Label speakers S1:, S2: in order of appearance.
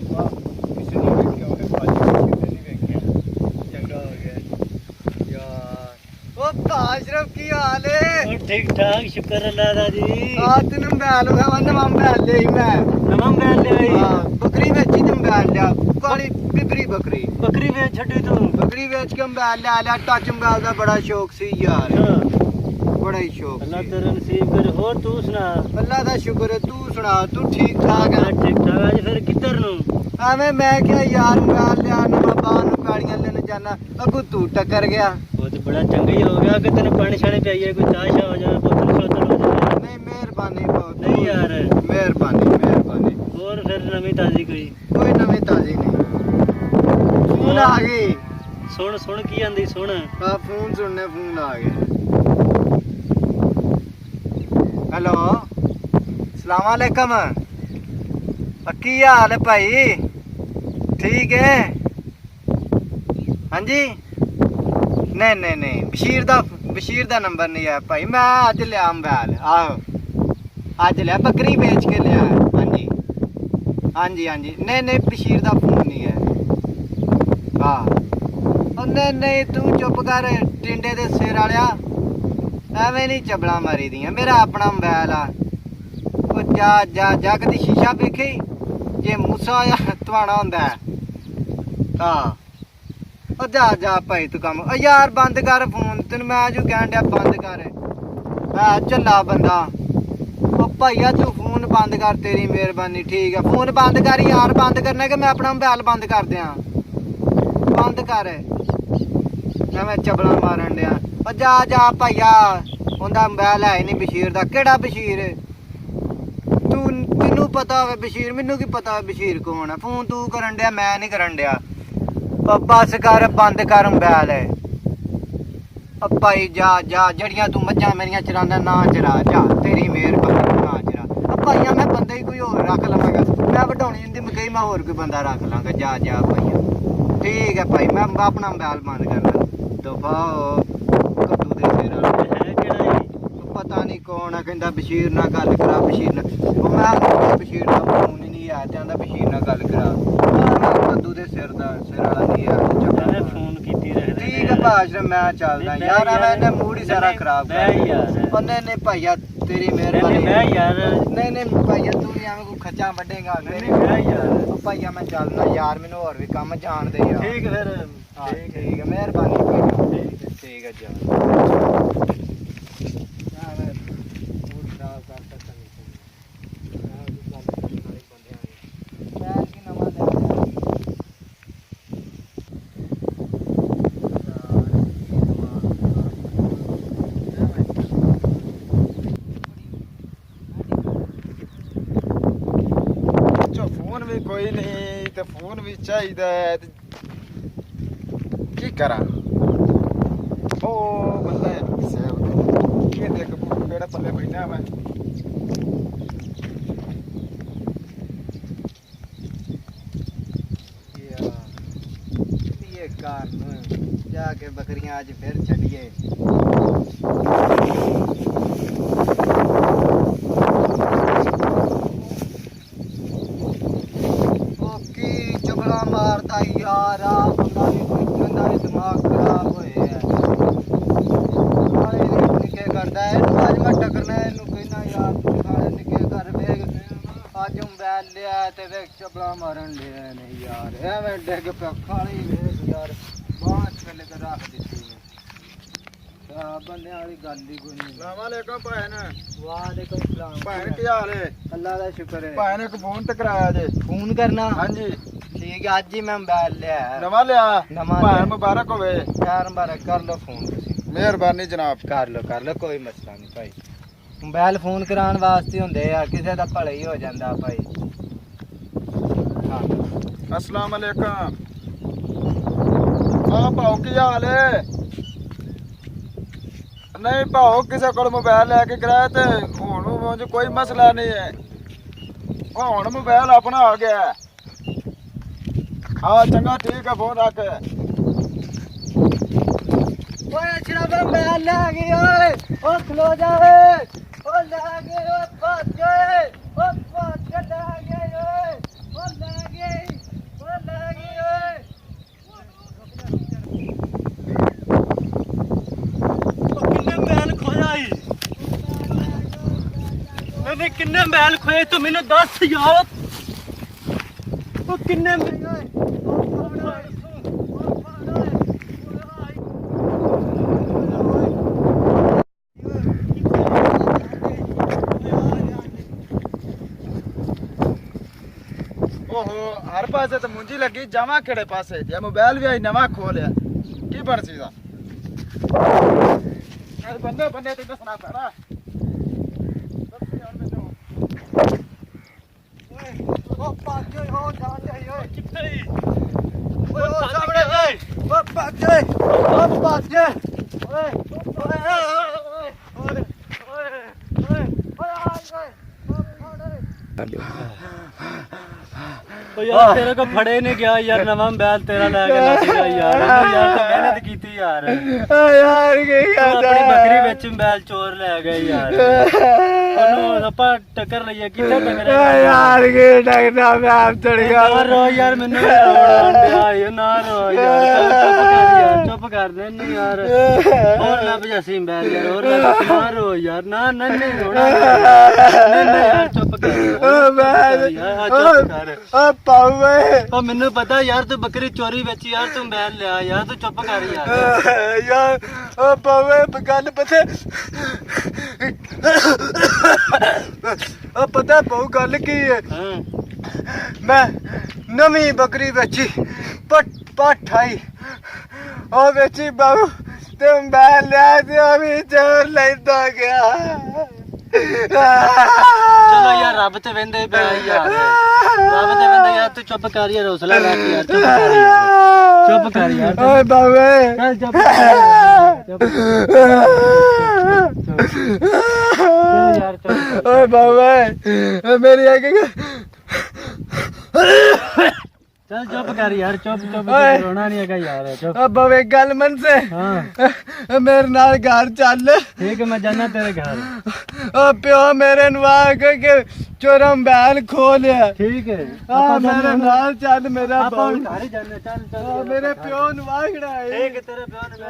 S1: ਵਾਹ ਕਿਸੇ ਨੇ ਵੇਖਿਆ ਹੋਵੇ ਭਾਜੀ ਕਿਸੇ ਨੇ ਵੇਖਿਆ ਚੰਗਾ ਹੋ ਗਿਆ ਯਾਰ। ਉਹ ਤਾਸ਼ਰਫ ਕੀ ਹਾਲ ਏ?
S2: ठीक ठाक शुक्र अल्लाह दा जी।
S1: ਆ ਤੈਨੂੰ ਮੋਬਾਈਲ ਹੋਇਆ ਨਵਾਂ ਮੋਬਾਈਲ ਲਈ ਮੈਂ
S2: नवा मोबाइल ले आई।
S1: ਹਾਂ ਬੱਕਰੀ ਵੇਚੀ ਤੇ ਮੋਬਾਈਲ ਲਿਆ ਕਾਲੀ ਬਿਬਰੀ ਬੱਕਰੀ
S2: बकरी बेच छड़ी तू।
S1: ਬੱਕਰੀ ਵੇਚ ਕੇ ਮੋਬਾਈਲ ਲੈ ਲਿਆ ਟੱਚ ਮੋਬਾਈਲ ਦਾ ਬੜਾ ਸ਼ੌਕ ਸੀ ਯਾਰ
S2: हाँ,
S1: ਬੜਾ ਹੀ ਸ਼ੌਕ
S2: अल्लाह
S1: ਸੀ।
S2: तेरे नसीब कर। होर तू सुना?
S1: ਅੱਲਾ ਦਾ ਸ਼ੁਕਰ ਹੈ ਤੂੰ ਸੁਣਾ ਤੂੰ ਠੀਕ ਠਾਕ
S2: हाँ
S1: ਹੈ?
S2: ठीक ठाक। आज फिर किधर नु?
S1: ਐਵੇਂ ਮੈਂ ਕਿਹਾ ਯਾਰ ਮੋਬਾਈਲ ਲਿਆ ਨਵਾਂ ਬਾਹਰ ਨੂੰ ਪੈੜੀਆਂ ਲੈਣ ਜਾਣਾ ਅੱਗੂ ਤੂੰ ਟੱਕਰ ਗਿਆ।
S2: वो तो बड़ा चंगा ही हो गया कि तेने पानी शानी पियाई है, कोई चाह शाह हो जाए, बोतल शोतल हो जाए।
S1: ਨਹੀਂ ਮਿਹਰਬਾਨੀ ਬਹੁਤ
S2: नहीं यार।
S1: ਮਿਹਰਬਾਨੀ ਮਿਹਰਬਾਨੀ
S2: और फिर नवी ताजी कोई?
S1: ਕੋਈ ਨਵੀਂ ਤਾਜ਼ੀ ਨਹੀਂ ਫੋਨ ਆ ਗਈ
S2: सुन सुन की आंदी सुन।
S1: ਆ ਫੋਨ ਸੁਣਨੇ ਫੋਨ ਆ ਗਿਆ। ਹੈਲੋ ਸਲਾਮ ਵਾਲੇਕਮ ਕੀ ਹਾਲ ਹੈ ਭਾਈ ਠੀਕ ਹੈ ਹਾਂਜੀ ਨਹੀਂ ਨਹੀਂ ਨਹੀਂ ਬਸ਼ੀਰ ਦਾ ਨੰਬਰ ਨਹੀਂ ਹੈ ਭਾਈ ਮੈਂ ਅੱਜ ਲਿਆ ਮੋਬਾਈਲ ਆਹੋ ਅੱਜ ਲਿਆ ਬੱਕਰੀ ਵੇਚ ਕੇ ਲਿਆ ਹਾਂਜੀ ਹਾਂਜੀ ਹਾਂਜੀ ਨਹੀਂ ਨਹੀਂ ਬਸ਼ੀਰ ਦਾ ਫੋਨ ਨਹੀਂ ਹੈ ਹਾਂ ਉਹ ਨਹੀਂ ਨਹੀਂ ਤੂੰ ਚੁੱਪ ਕਰ ਟਿੰਡੇ ਦੇ ਸਿਰ ਵਾਲਿਆ ਐਵੇਂ ਨਹੀਂ ਚਬਲਾ ਮਾਰੀ ਦੀਆਂ ਮੇਰਾ ਆਪਣਾ ਮੋਬਾਈਲ ਆ ਉਹ ਜਾ ਕਦੀ ਸ਼ੀਸ਼ਾ ਵੇਖੀ ਜੇ ਮੂਸਾ ਜਾਂ ਤਵਾਣਾ ਹੁੰਦਾ ਹਾਂ ਉਹ ਜਾ ਭਾਈ ਤੂੰ ਕੰਮ ਉਹ ਯਾਰ ਬੰਦ ਕਰ ਫੋਨ ਤੈਨੂੰ ਮੈਂ ਜੋ ਕਹਿਣ ਡਿਆ ਬੰਦ ਕਰ ਆ ਝੱਲਾ ਬੰਦਾ ਉਹ ਭਾਈਆ ਤੂੰ ਫੋਨ ਬੰਦ ਕਰ ਤੇਰੀ ਮਿਹਰਬਾਨੀ ਠੀਕ ਹੈ ਫੋਨ ਬੰਦ ਕਰ ਯਾਰ ਬੰਦ ਕਰਨਾ ਕਿ ਮੈਂ ਆਪਣਾ ਮੋਬਾਈਲ ਬੰਦ ਕਰ ਦਿਆਂ ਬੰਦ ਕਰ ਐਵੇਂ ਚਬਲਾ ਮਾਰਨ ਡਿਆ ਉਹ ਜਾ ਭਾਈਆ ਉਹਦਾ ਮੋਬਾਈਲ ਹੈ ਨਹੀਂ ਬਸ਼ੀਰ ਦਾ ਕਿਹੜਾ ਬਸ਼ੀਰ ਤੈਨੂੰ ਪਤਾ ਹੋਵੇ ਬਸ਼ੀਰ ਮੈਨੂੰ ਕੀ ਪਤਾ ਹੋਵੇ ਬਸ਼ੀਰ ਕੌਣ ਹੈ ਫੋਨ ਤੂੰ ਕਰਨ ਡਿਆ ਮੈਂ ਨਹੀਂ ਕਰਨ ਡਿਆ ਬਸ ਕਰ ਬੰਦ ਕਰ ਮੋਬਾਈਲ ਭਾਈ ਜਾ ਜਿਹੜੀਆਂ ਤੂੰ ਮੱਝਾਂ ਮੇਰੀਆਂ ਚਰਾਉਂਦਾ ਨਾ ਚਰਾ ਜਾ ਤੇਰੀ ਮਿਹਰਬਾਨੀ ਨਾ ਚਰਾ ਭਾਈਆ ਮੈਂ ਬੰਦਾ ਹੀ ਕੋਈ ਹੋਰ ਰੱਖ ਲਵਾਂਗਾ ਮੈਂ ਵਡਾਉਣੀ ਹੁੰਦੀ ਮਕਈ ਮੈਂ ਹੋਰ ਕੋਈ ਬੰਦਾ ਰੱਖ ਲਾਂਗਾ ਜਾ ਭਾਈਆ ਠੀਕ ਹੈ ਭਾਈ ਮੈਂ ਆਪਣਾ ਮੋਬਾਈਲ ਬੰਦ ਕਰਦਾ ਦਫਾ ਕੱਦੂ ਦੇ ਸਿਰ ਵਾਲਾ
S2: है केड़ा है?
S1: ਪਤਾ ਨਹੀਂ ਕੌਣ ਆ ਕਹਿੰਦਾ ਬਸ਼ੀਰ ਨਾਲ ਗੱਲ ਕਰਾ ਬਸ਼ੀਰ ਨਾਲ ਉਹ ਮੈਂ ਬਸ਼ੀਰ ਦਾ ਫੋਨ ਹੀ ਨਹੀਂ ਆ ਜਾਂਦਾ ਬਸ਼ੀਰ ਨਾਲ ਗੱਲ ਕਰਾ ਕੱਦੂ ਦੇ ਸਿਰ ਵਾਲਾ ਨਹੀਂ ਆ
S2: मैं फोन कीती रख दे।
S1: ਠੀਕ ਹੈ ਭਾਜ ਮੈਂ ਚੱਲਦਾ ਯਾਰ ਐਵੇਂ ਮੂਡ ਹੀ ਸਾਰਾ ਖਰਾਬ ਕਰ
S2: मैं यार।
S1: ਉਹਨੇ ਨੇ ਭਾਈਆ ਤੇਰੀ
S2: नहीं
S1: ਮਿਹਰਬਾਨੀ
S2: मैं यार।
S1: ਨਹੀਂ ਭਾਈਆ ਤੂੰ ਵੀ ਐਵੇਂ ਕੋਈ ਖੱਚਾ ਵੱਢੇਗਾ
S2: नहीं मैं यार।
S1: ਉਹ ਭਾਈਆ ਮੈਂ ਚੱਲਦਾ ਯਾਰ ਮੈਨੂੰ ਹੋਰ ਵੀ ਕੰਮ ਜਾਣਦੇ ਯਾਰ
S2: ठीक फिर।
S1: ਹਾਂ ਠੀਕ ਹੈ ਮਿਹਰਬਾਨੀ ਭਾਈਆ ਠੀਕ ਹੈ ਜਾ ਫੋਨ ਵੀ ਕੋਈ ਨਹੀਂ ਤੇ ਫੋਨ ਵੀ ਚਾਹੀਦਾ ਹੈ ਕੀ ਕਰਾਂ ਉਹ ਬੰਦਾ ਹੈ ਕਿਸੇ ਇਹ ਦੇਖ ਕਿਹੜਾ ਪੱਲੇ ਬੈਠਾ ਮੈਂ ਇਹ ਕਾਰ ਨੂੰ ਜਾ ਕੇ ਬੱਕਰੀਆਂ ਅੱਜ ਫਿਰ ਛੱਡੀਏ ਮਾਰਦਾ ਯਾਰ ਆ ਬੰਦਾ ਵੀ ਕੋਈ ਕਹਿੰਦਾ ਦਿਮਾਗ ਖਰਾਬ ਹੋਇਆ ਨਾਲੇ ਨਿੱਕੇ ਕਰਦਾ ਇਹਨੂੰ ਅੱਜ ਮੈਂ ਟੱਕਰਨਾ ਇਹਨੂੰ ਕਹਿੰਦਾ ਯਾਰ ਨਾਲੇ ਨਿੱਕੇ ਘਰ ਵੇਖ ਅੱਜ ਮੋਬਾਈਲ ਲਿਆ ਤੇ ਵੇਖ ਚਬਲਾ ਮਾਰਨ ਲਿਆ ਨਹੀਂ ਯਾਰ ਐਵੇਂ ਡਿੱਗ ਪਿਆ ਖਾਲੀ ਵੇਖ ਯਾਰ ਬਾਹਰ ਥੱਲੇ ਤੇ ਰੱਖ ਦਿੱਤੀ ਨੇ ਬੰਦਿਆਂ ਵਾਲੀ ਗੱਲ ਹੀ ਕੋਈ ਨਹੀਂ ਸਲਾਮੁਅਲੈਕੁਮ ਭੈਣ ਵਾਲੇਕੁਮ ਸਲਾਮ ਭੈਣ ਕੀ ਹਾਲ ਹੈ ਅੱਲਾ ਦਾ ਸ਼ੁਕਰ ਹੈ ਭੈਣ ਇੱਕ ਫੋਨ ਤੇ ਕਰਾਇਆ ਜੇ ਫੋਨ ਕਰਨਾ ਹਾਂਜੀ ਠੀਕ ਹੈ ਅੱਜ ਹੀ ਮੈਂ ਮੋਬਾਈਲ ਲਿਆ ਨਵਾਂ ਲਿਆ ਭੈਣ ਮੁਬਾਰਕ ਹੋਵੇ ਯਾਰ ਮੁਬਾਰਕ ਕਰ ਲਓ ਫੋਨ ਤੁਸੀਂ ਮਿਹਰਬਾਨੀ ਜਨਾਬ ਕਰ ਲਓ ਕੋਈ ਮਸਲਾ ਨਹੀਂ ਭਾਈ ਮੋਬਾਈਲ ਫੋਨ ਕਰਾਉਣ ਵਾਸਤੇ ਹੁੰਦੇ ਆ ਕਿਸੇ ਦਾ ਭਲਾ ਹੀ ਹੋ ਜਾਂਦਾ ਭਾਈ ਹਾਂ ਅਸਲਾਮ ਵਾਲੇਕਮ ਆ ਭਾਉ ਕੀ ਹਾਲ ਹੈ ਨਹੀਂ ਭਾਉ ਕਿਸੇ ਕੋਲ ਮੋਬਾਈਲ ਲੈ ਕੇ ਕਰਾਇਆ ਤੇ ਹੁਣ ਕੋਈ ਮਸਲਾ ਨਹੀਂ ਹੈ ਹੁਣ ਮੋਬਾਈਲ ਆਪਣਾ ਆ ਗਿਆ हाँ चंगा ठीक है फोन रख ओए अशरफ मैं ले गई ओए ओ खलो जा ओ ले गए ओ भाग गए ओ भाग के ले गए ओए ओ ले गए
S2: ਨੇ ਕਿੰਨੇ ਮਹਿਲ ਖੋਏ ਤੂੰ ਮੈਨੂੰ ਦੱਸ ਯਾਰ ਉਹ ਕਿੰਨੇ
S3: ਓਹੋ ਹਰ ਪਾਸੇ ਤਾਂ ਮੁੰਜੀ ਲੱਗੀ ਜਾਵਾਂ ਕਿਹੜੇ ਪਾਸੇ ਜੇ ਮੋਬਾਈਲ ਵੀ ਨਵਾਂ ਖੋਲਿਆ ਕੀ ਬਣ ਸੀਦਾ ਬੰਦੇ ਬੰਦੇ ਤੇ ਦੱਸਣਾ ਪੈਣਾ ਦੱਸ ਯਾਰ ਮੈਨੂੰ
S1: ਉਹ ਪਾਜੇ ਹੋ ਜਾ ਜਾਈ ਓਏ
S2: ਕਿੱਥੇ
S1: ਓਏ ਉਹ ਸਾਹਮਣੇ ਓਏ ਉਹ ਪਾਜੇ ਉਹ ਪਾਜੇ ਓਏ ਓਏ ਓਏ ਓਏ ਓਏ ਓਏ
S2: ਉਹ ਯਾਰ ਤੇਰੇ ਕੋ ਫੜੇ ਨਹੀਂ ਗਿਆ ਯਾਰ ਨਵਾਂ ਮੋਬਾਈਲ ਤੇਰਾ ਲੈ ਕੇ ਲੱਗ ਗਿਆ ਯਾਰ ਯਾਰ ਤੂੰ ਮਿਹਨਤ ਕੀਤੀ ਯਾਰ
S1: ਯਾਰ ਕੀ
S2: ਤੂੰ
S1: ਕਰਦਾ
S2: ਆਪਣੀ ਬੱਕਰੀ ਵਿੱਚ ਮੋਬਾਈਲ ਚੋਰ ਲੈ ਗਏ ਯਾਰ ਉਹਨੂੰ ਆਪਾਂ ਟੱਕਰ ਲਈਏ ਕਿੱਥੇ ਟੱਕਰਿਆ
S1: ਯਾਰ ਕੀ ਡਗਦਾ ਮੈਂ ਆਪ ਚੜ ਗਿਆ
S2: ਨਾ ਰੋ ਯਾਰ ਮੈਨੂੰ ਵੀ ਰੋਣ ਆਇਆ ਨਾ ਰੋ ਯਾਰ ਚੁੱਪ ਕਰ ਦੇ ਨਹੀਂ ਯਾਰ ਹੋਰ ਲੱਭ ਜਾਸੀ ਮੋਬਾਈਲ ਯਾਰ ਹੋਰ ਲੱਭ ਨਾ ਰੋ ਯਾਰ ਨਾ ਨਹੀਂ ਰੋਣਾ ਨਹੀਂ ਯਾਰ ਚੁੱਪ ਕਰ ਚੁੱਪ ਕਰ
S1: ਓ ਪਾਵੇ
S2: ਉਹ ਮੈਨੂੰ ਪਤਾ ਯਾਰ ਤੂੰ ਬੱਕਰੀ ਚੋਰੀ ਵਿੱਚ ਯਾਰ ਤੂੰ ਮੋਬਾਈਲ ਲਿਆ ਯਾਰ ਤੂੰ ਚੁੱਪ ਕਰ ਯਾਰ
S1: ਯਾਰ ਓ ਪਾਵੇ ਗੱਲ ਪਤਾ ਓ ਪਤਾ ਬਹੁ ਗੱਲ ਕੀ ਹੈ
S2: ਹਾਂ
S1: ਮੈਂ ਨਵੀਂ ਬੱਕਰੀ ਵੇਚੀ ਪਠਾਈ ਉਹ ਵੇਚੀ ਬਾਬੂ ਤੇ ਮੈਂ ਲਿਆ ਤੇ ਉਹ ਵੀ ਚੋਰ ਲੈਂਦਾ ਗਿਆ
S2: ਚਲੋ ਯਾਰ ਰੱਬ ਤੇ ਵੰਦੇ ਪਿਆ ਯਾਰ ਰੱਬ ਤੇ ਵੰਦੇ ਯਾਰ ਤੂੰ ਚੁੱਪ ਕਰ ਯਾਰ ਹੌਸਲਾ ਰੱਖ ਯਾਰ ਚੁੱਪ ਕਰ ਯਾਰ
S1: ਓਏ ਬਾਬੇ
S2: ਚੱਲ ਚੁੱਪ ਕਰ ਚੁੱਪ ਯਾਰ ਚੁੱਪ
S1: ਓਏ ਬਾਬੇ ਮੇਰੀ ਅੱਗੇ
S2: ਚੱਲ ਚੁੱਪ ਕਰ ਯਾਰ ਚੁੱਪ ਰੋਣਾ ਨਹੀਂ ਹੈਗਾ ਯਾਰ ਚੁੱਪ
S1: ਓ ਬਾਬੇ ਗੱਲ ਮੰਨ ਸੇ
S2: ਹਾਂ
S1: ਮੇਰੇ ਨਾਲ ਘਰ ਚੱਲ
S2: ਠੀਕ ਹੈ ਮੈਂ ਜਾਣਾ ਤੇਰੇ ਘਰ
S1: ਓ ਪਿਓ ਮੇਰੇ ਨੂੰ ਆ ਕੇ ਚੋਰਮ ਬੈਲ ਖੋਲਿਆ
S2: ਠੀਕ ਹੈ
S1: ਆ ਮੇਰੇ ਨਾਲ ਚੱਲ ਮੇਰਾ
S2: ਆਪਾਂ
S1: ਬਾਬੂ
S2: ਘਰ ਹੀ ਜਾਣਾ ਚੱਲ
S1: ਮੇਰੇ ਪਿਓ ਨੂੰ ਆਖਣਾ
S2: ਠੀਕ ਹੈ ਤੇਰੇ ਪਿਓ ਨੇ